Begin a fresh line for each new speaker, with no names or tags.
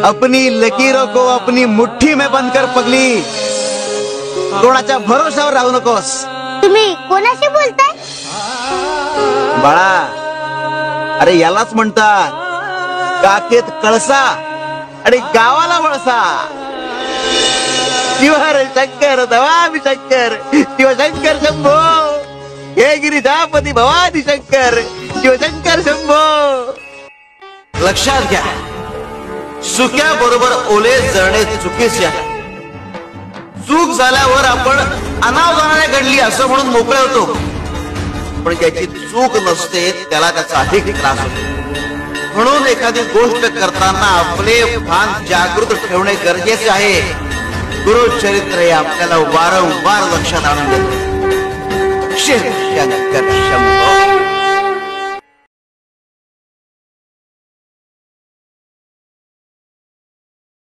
अपनी लकीरों को अपनी मुट्ठी में बंद कर पगली. कोणाच्या भरोशावर राहू नकोस.
तुम्ही कोणाशी बोलताय?
बाळा, अरे यालाच म्हणतात काकेत कळसा आणि गावाला वळसा. शिवर शंकर दवामी शंकर शिवशंकर शंभो, हे गिरिजापती भवानी शंकर शिवशंकर शंभो. लक्षात घ्या, सुक्या बरोबर ओले जळणे चुकीचे आहे. चूक झाल्यावर आपण अनावधानाने घडली असं म्हणून मोकळे होतो, पण ज्याची चूक नसते त्याला त्याचा अधिक त्रास होतो. म्हणून एखादी गोष्ट करताना आपले भान जागृत ठेवणे गरजेचे आहे. गुरुचरित्र हे आपल्याला वारंवार लक्षात आणून देते. शिवशंकर शंभो.